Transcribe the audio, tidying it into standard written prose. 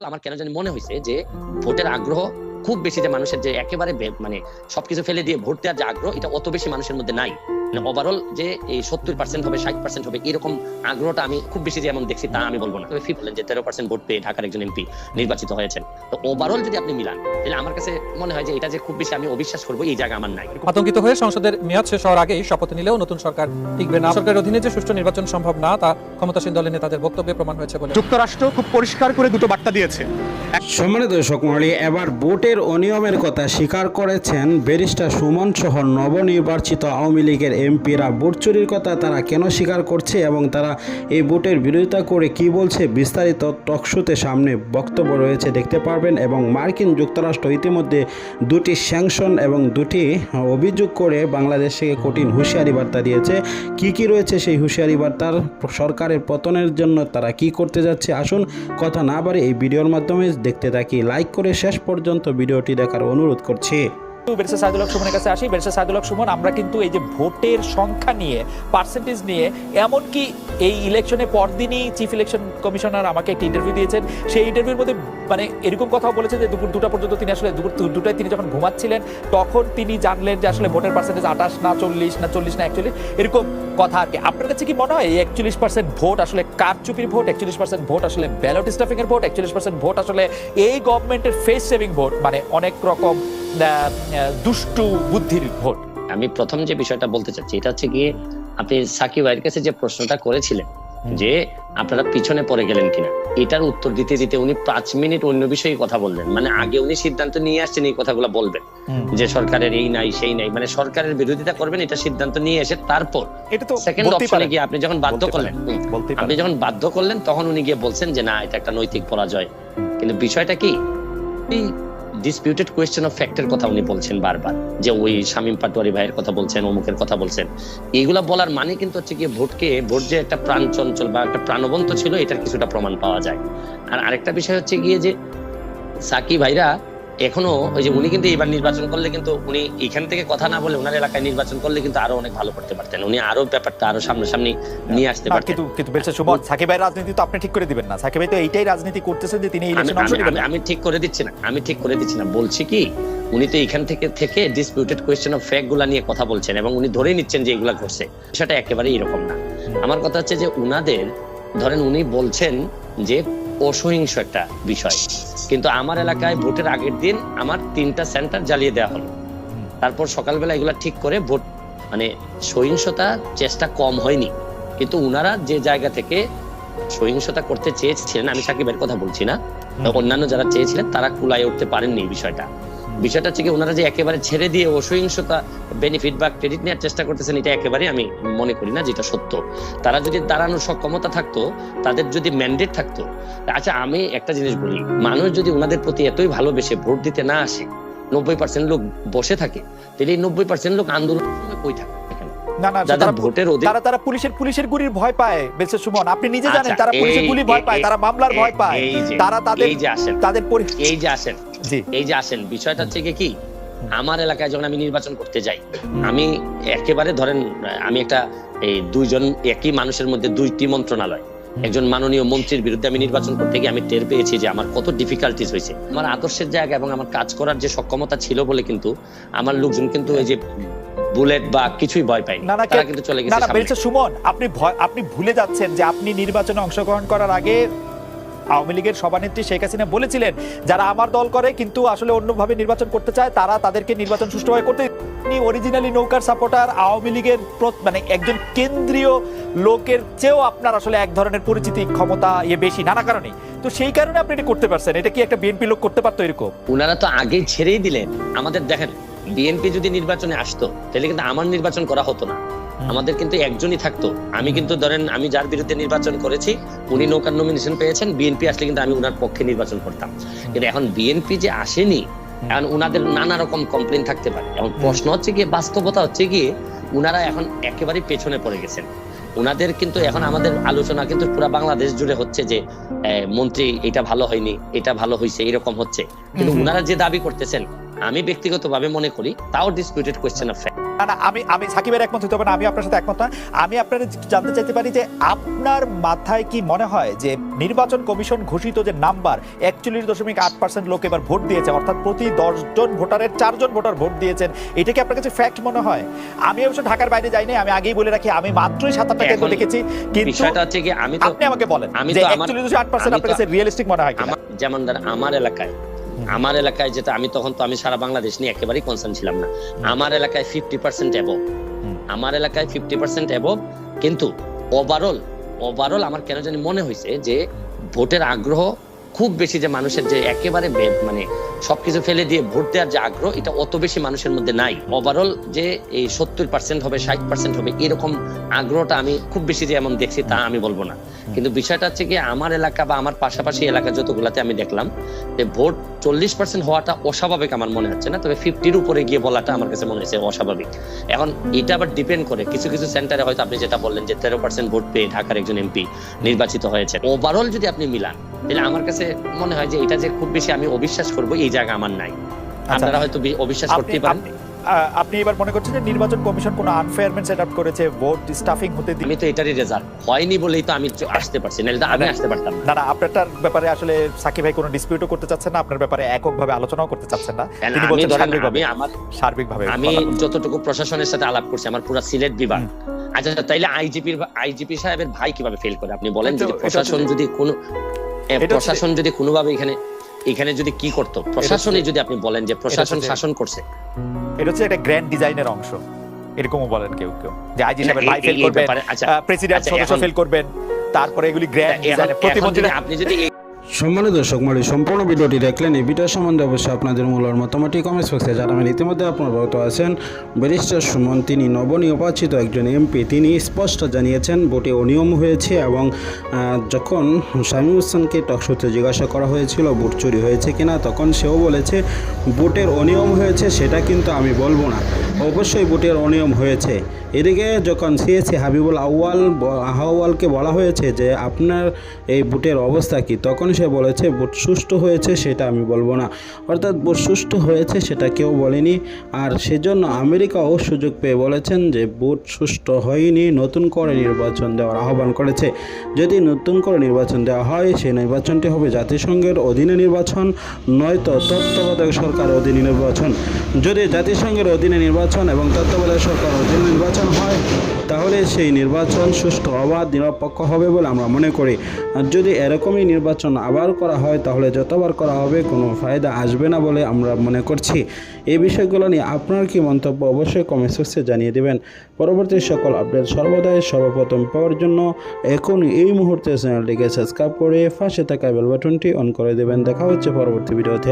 আমার কেন জানি মনে হয়েছে যে ভোটের আগ্রহ খুব বেশি, যে মানুষের যে একেবারে মানে সবকিছু ফেলে দিয়ে ভোট দেওয়ার যে আগ্রহ, এটা অত বেশি মানুষের মধ্যে নাই। মানে ওভারঅল যে এই 70% হবে 60% হবে এরকম আগ্রহটা আমি খুব বেশি যেমন দেখছি তা আমি বলবো না। তবে ফি বলেন যে 13% ভোট পেয়ে ঢাকার একজন এমপি নির্বাচিত হয়েছেন, তো ওভারঅল যদি আপনি মিলান তাহলে আমার কাছে মনে হয় যে এটা যে খুব বেশি আমি অবিশ্বাস করবো এই জায়গা আমার নাই। আতঙ্কিত হয়ে সংসদের মেয়াদ শেষ হওয়ার আগেই শপথ নিলেও নতুন সরকার টিকবে না। সরকারের অধীনে যে সুষ্ঠু নির্বাচন সম্ভব না তা ক্ষমতাসীন দলের নেতাদের বক্তব্যে প্রমাণ হয়েছে বলে যুক্তরাষ্ট্র খুব পরিষ্কার করে দুটো বার্তা দিয়েছে। সম্মানিত দর্শক মণ্ডলী, এবার ভোটের অনিয়মের কথা স্বীকার করেছেন ব্যারিস্টার সুমন সহ নবনির্বাচিত আওয়ামী লীগের এমপিরা। ভোট চুরির কথা তারা কেন স্বীকার করছে এবং তারা এই ভোটের বিরোধিতা করে কি বলছে, বিস্তারিত টকশোতে সামনে বক্তব্য রয়েছে, দেখতে পারবেন। এবং মার্কিন যুক্তরাষ্ট্র ইতিমধ্যে দুটি স্যাংশন এবং দুটি অভিযোগ করে বাংলাদেশকে কঠিন হুঁশিয়ারি বার্তা দিয়েছে। কি রয়েছে সেই হুঁশিয়ারি বার্তার, সরকারের পতনের জন্য তারা কি করতে যাচ্ছে, আসুন কথা না বাড়ি এই ভিডিওর মাধ্যমে দেখতে থাকি। লাইক করে শেষ পর্যন্ত ভিডিওটি দেখার অনুরোধ করছি। ব্যারিস্টার সাইদুল হক সুমনের কাছে আসি। ব্যারিস্টার সাইদুল হক সুমন, আমরা কিন্তু এই যে ভোটের সংখ্যা নিয়ে, পার্সেন্টেজ নিয়ে, এমনকি এই ইলেকশনের পরদিনই চিফ ইলেকশন কমিশনার আমাকে একটা ইন্টারভিউ দিয়েছেন। সেই ইন্টারভিউর মধ্যে মানে এরকম কথাও বলেছেন যে দুপুর 2টা পর্যন্ত তিনি আসলে দুপুর 2টায় তিনি যখন ঘুমাচ্ছিলেন তখন তিনি জানলেন যে আসলে ভোটের পার্সেন্টেজ 28 না 40 না 40 না 41 এরকম কথা আর কি। আপনার কাছে কি মনে হয় এই 41% ভোট আসলে কারচুপির ভোট, 41% ভোট আসলে ব্যালট স্টাফিং এর ভোট, 41% ভোট আসলে এই গভর্নমেন্টের ফেস সেভিং ভোট, মানে অনেক রকম দুষ্টু বুদ্ধির ভোট? আমি প্রথম যে বিষয়টা বলতে চাচ্ছি এটা হচ্ছে গিয়ে, আপনি সাকিব ভাইয়ের কাছে যে প্রশ্নটা করেছিলেন যে আপনারা পিছনে পড়ে গেলেন কিনা, এটার উত্তর দিতে দিতে উনি 5 মিনিট অন্য বিষয়ে কথা বললেন। মানে আগে উনি সিদ্ধান্ত নিয়ে আসছেন এই কথাগুলো বলবেন যে সরকারের এই নাই সেই নাই, মানে সরকারের বিরোধিতা করবেন, এটা সিদ্ধান্ত নিয়ে এসে তারপর এটা তো সেকেন্ড অপশনে গিয়ে আপনি যখন বাধ্য করলেন তখন উনি গিয়ে বলছেন যে না, এটা একটা নৈতিক পরাজয়। কিন্তু বিষয়টা কি, ডিসপিউটেড কোয়েশ্চেন অফ ফ্যাক্টের কথা উনি বলছেন বারবার, যে ওই শামীম পাটোয়ারি ভাইয়ের কথা বলছেন, অমুকের কথা বলছেন। এইগুলা বলার মানে কিন্তু হচ্ছে গিয়ে ভোট যে একটা প্রাণ চঞ্চল বা একটা প্রাণবন্ত ছিল এটার কিছুটা প্রমাণ পাওয়া যায়। আর আরেকটা বিষয় হচ্ছে গিয়ে যে সাকিব ভাইরা এখনো ওই যে উনি কিন্তু এবার নির্বাচন করলে কিন্তু উনি এখান থেকে কথা না বলে ওনার এলাকায় নির্বাচন করলে কিন্তু আরো অনেক ভালো করতে পারতেন, উনি আরো ব্যাপারটা আরো সামনাসামনি নিয়ে আসতে পারতেন। কিন্তু ব্যারিস্টার সুমন, সাকিব ভাই রাজনীতি তো আপনি ঠিক করে দিবেন না। সাকিব ভাই তো এইটাই রাজনীতি করতেছেন যে তিনি ইলেকশনে অংশ নেবেন। আমি ঠিক করে দিচ্ছি না, বলছি কি উনি তো এখান থেকে ডিসপিউটেড কোয়েশ্চেন অফ ফ্যাক্ট গুলা নিয়ে কথা বলছেন এবং উনি ধরেই নিচ্ছেন যে এগুলা ঘটছে, সেটা একেবারেই এরকম না। আমার কথা হচ্ছে যে উনাদের ধরেন উনি বলছেন যে অসহিংস একটা বিষয়, কিন্তু আমার এলাকায় ভোটের আগের দিন আমার 3টা সেন্টার জ্বালিয়ে দেওয়া হলো, তারপর সকালবেলা এগুলা ঠিক করে ভোট, মানে সহিংসতা চেষ্টা কম হয়নি। কিন্তু উনারা যে জায়গা থেকে সহিংসতা করতে চেয়েছিলেন, আমি সাকিবের কথা বলছি না, অন্যান্য যারা চেয়েছিলেন তারা কুলায় উঠতে পারেননি। বিষয়টা হচ্ছে কি, ওনারা যে একেবারে ছেড়ে দিয়ে অসহিংসতা বেনিফিট বা ক্রেডিট নেওয়ার চেষ্টা করতেছেন, এটা একেবারে আমি মনে করি না যেটা সত্য। তারা যদি দাঁড়ানোর সক্ষমতা থাকতো, তাদের যদি ম্যান্ডেট থাকতো। আচ্ছা, আমি একটা জিনিস বলি, মানুষ যদি ওনাদের প্রতি এতই ভালোবেসে ভোট দিতে না আসে, 90% লোক বসে থাকে, তাহলে এই 90% লোক আন্দোলনের সময় কই থাকে? তারা পুলিশের গুলির ভয় পায়। ব্যারিস্টার সুমন, আপনি নিজে জানেন তারা পুলিশের গুলির ভয় পায়, তারা মামলার ভয় পায়, তারা আসেন। বিষয়টা হচ্ছে কি, আমার এলাকায় যখন আমি নির্বাচন করতে যাই, আমি একেবারে ধরেন আমি একটা এই দুইজন একই মানুষের মধ্যে 2টি মন্ত্রণালয়, একজন মাননীয় মন্ত্রীর বিরুদ্ধে আমি নির্বাচন করতে গিয়ে আমি টের পেয়েছি যে আমার কত ডিফিকাল্টিস হয়েছে। আমার আদর্শের জায়গা এবং আমার কাজ করার যে সক্ষমতা ছিল বলে কিন্তু আমার লোকজন কিন্তু এই যে বুলেট বা কিছুই ভয় পায়নি, তারা কিন্তু চলে গেছে। ব্যারিস্টার সুমন, আপনি ভুলে যাচ্ছেন যে আপনি নির্বাচনে অংশগ্রহণ করার আগে আওয়ামী লীগের সভানেত্রী শেখ হাসিনা বলেছিলেন যারা আমার দল করে কিন্তু আসলে অন্যভাবে নির্বাচন করতে চায় তারা তাদেরকে নির্বাচন সুষ্ঠুভাবে করতে। তিনি অরিজিনালি নৌকার সাপোর্টার, আওয়ামী লীগের মানে একজন কেন্দ্রীয় লোকের চেয়েও আপনার আসলে এক ধরনের পরিচিতি ক্ষমতা বেশি নানা কারণে, তো সেই কারণে আপনি এটা করতে পারছেন। এটা কি একটা বিএনপি লোক করতে পারতো এরকম? ওনারা তো আগেই ছেড়েই দিলেন আমাদের। দেখেন, বিএনপি যদি নির্বাচনে আসতো তাহলে কিন্তু আমার নির্বাচন করা হতো না, আমাদের কিন্তু একজনই থাকতো। আমি কিন্তু ধরেন আমি যার বিরুদ্ধে নির্বাচন করেছি উনি নৌকার নমিনেশন পেয়েছেন, বিএনপি আসলে কিন্তু আমি উনার পক্ষে নির্বাচন করতাম। কিন্তু এখন বিএনপি যে আসেনি, এখন উনাদের নানা রকম কমপ্লেন থাকতে পারে। এখন প্রশ্ন হচ্ছে গিয়ে, বাস্তবতা হচ্ছে গিয়ে উনারা এখন একেবারে পেছনে পড়ে গেছেন। উনাদের কিন্তু এখন আমাদের আলোচনা কিন্তু পুরো বাংলাদেশ জুড়ে হচ্ছে যে মন্ত্রী এটা ভালো হয়নি, এটা ভালো হয়েছে, এরকম হচ্ছে। কিন্তু উনারা যে দাবি করতেছেন আমি ব্যক্তিগতভাবে মনে করি তাও ডিসপিউটেড কোয়েশ্চেন অফ ফ্যাক্ট। না আমি সাকিবের একমত হতে হবে না, আমি আপনার সাথে একমত না। আমি আপনার জানতে চাইতে পারি যে আপনার মাথায় কি মনে হয় যে নির্বাচন কমিশন ঘোষিত যে নাম্বার 41.8% লোক এবার ভোট দিয়েছে, অর্থাৎ প্রতি 10 জন ভোটারের 4 জন ভোটার ভোট দিয়েছেন, এটা কি আপনার কাছে ফ্যাক্ট মনে হয়? আমি অবশ্য ঢাকার বাইরে যাইনি, আমি আগেই বলে রাখি আমি মাত্রই 7-8টা কেন্দ্র দেখেছি, কিন্তু বিষয়টা হচ্ছে কি আপনি আমাকে বলেন যে 41.8% আপনার কাছে রিয়েলিস্টিক মনে হয় কিনা? যেমন ধর আমার এলাকায় যেটা আমি সারা বাংলাদেশ নিয়ে একেবারেই কনসার্ন ছিলাম না। আমার এলাকায় 50% অ্যাবভ, আমার এলাকায় 50% অ্যাবভ, কিন্তু ওভারঅল আমার কেন জানি মনে হয়েছে যে ভোটের আগ্রহ খুব বেশি, যে মানুষের যে একেবারে মানে সবকিছু ফেলে দিয়ে ভোট দেওয়ার যে আগ্রহ, এটা অত বেশি মানুষের মধ্যে নাই। ওভারঅল যে এই 70% হবে 60% হবে এরকম আগ্রহটা আমি খুব বেশি যে এমন দেখছি তা আমি বলবো না। কিন্তু বিষয়টা হচ্ছে কি, আমার এলাকা বা আমার পাশাপাশি এলাকা যতগুলাতে আমি দেখলাম যে ভোট 40% হওয়াটা অস্বাভাবিক আমার মনে হচ্ছে না, তবে 50-র উপরে গিয়ে বলাটা আমার কাছে মনে হচ্ছে অস্বাভাবিক। এখন এটা আবার ডিপেন্ড করে, কিছু কিছু সেন্টারে হয়তো আপনি যেটা বললেন যে 13% ভোট পেয়ে ঢাকার একজন এমপি নির্বাচিত হয়েছে। ওভারঅল যদি আপনি মিলান, তাহলে আমার কাছে মনে হয় যে এটা যে খুব বেশি আমি অবিশ্বাস করবো এই জায়গা আমার নাই। আপনারা হয়তো অবিশ্বাস করতে পারেন। আপনি এবার মনে করছেন যে নির্বাচন কমিশন কোনো আনফেয়ারমেন্ট সেটআপ করেছে, ভোট স্টাফিং হতে আমি তো এটারই রেজাল্ট হয়নি বলেই তো আমি আসতে পারছি, নাহলে আমি আসতে পারতাম না। না, আপনারটার ব্যাপারে আসলে সাকিব ভাই কোনো ডিসপিউটও করতে চাচ্ছেন না, আপনার ব্যাপারে এককভাবে আলোচনাও করতে চাচ্ছেন না। তিনি বলছেন সার্বিকভাবে আমি যতটুকু প্রশাসনের সাথে আলাপ করছি, আমার পুরো সিলেট বিভাগ। আচ্ছা, তাইলে আইজিপি সাহেবের ভাই কিভাবে ফেল করে আপনি বলেন? যদি প্রশাসন যদি কোনোভাবে এখানে যদি কি করতো, প্রশাসনে যদি আপনি বলেন যে প্রশাসন শাসন করছে, এটা হচ্ছে একটা গ্র্যান্ড ডিজাইনের অংশ, এরকমও বলেন কেউ যে আইজি সাহেবের ভাই ফেল করবেন, প্রেসিডেন্ট সদস্য ফেল করবেন, তারপরে এগুলি গ্র্যান্ড ডিজাইনের প্রতিমন্ত্রী। আপনি যদি সম্মানিত দর্শক মণ্ডলী, সম্পূর্ণ ভিডিওটি দেখলেন। এই ভিডিও সম্বন্ধে অবশ্যই আপনাদের মূল্যবান মতামতটি কমেন্টস বক্সে জানাবেন। ইতিমধ্যে আপনার বক্ত আছেন ব্যারিস্টার সুমন, তিনি নবনির্বাচিত একজন এমপি। তিনি স্পষ্ট জানিয়েছেন ভোটে অনিয়ম হয়েছে, এবং যখন শামীম হোসেনকে টকশোতে জিজ্ঞাসা করা হয়েছিল ভোট চুরি হয়েছে কিনা, তখন সেও বলেছে ভোটের অনিয়ম হয়েছে, সেটা কিন্তু আমি বলবো না, অবশ্যই ভোটের অনিয়ম হয়েছে। এদিকে যখন সিএসি হাবিবুল আহওয়ালকে বলা হয়েছে যে আপনার এই ভোটের অবস্থা কি, তখন সে বলেছে ভোট সুষ্ঠু হয়েছে, সেটা আমি বলবো না। অর্থাৎ ভোট সুষ্ঠু হয়েছে সেটা কেউ বলেনি, আর সেজন্য আমেরিকাও সুযোগ পেয়ে বলেছেন যে ভোট সুষ্ঠু হয়নি, নতুন করে নির্বাচন দেওয়ার আহ্বান করেছে। যদি নতুন করে নির্বাচন দেওয়া হয়, সেই নির্বাচনটি হবে জাতিসংঘের অধীনে নির্বাচন, নয়তো তত্ত্বাবধায়ক সরকারের অধীনে নির্বাচন। যদি জাতিসংঘের অধীনে নির্বাচন এবং তত্ত্বাবধায়ক সরকারের অধীনে নির্বাচন হয়, তাহলে সেই নির্বাচন সুষ্ঠু অবাধ নিরপেক্ষ হবে বলে আমরা মনে করি। আর যদি এরকমই নির্বাচন আবার করা হয়, তাহলে যতবার করা হবে কোনো ফায়দা আসবে না বলে আমরা মনে করছি। এই বিষয়গুলো নিয়ে আপনার কি মন্তব্য অবশ্যই কমেন্ট বক্সে জানিয়ে দেবেন। পরবর্তী সকল আপডেট সর্বদাই সর্বপ্রথম পাওয়ার জন্য এখন এই মুহূর্তে চ্যানেলটিকে সাবস্ক্রাইব করে পাশে থাকা বেল বাটনটি অন করে দেবেন। দেখা হচ্ছে পরবর্তী ভিডিওতে।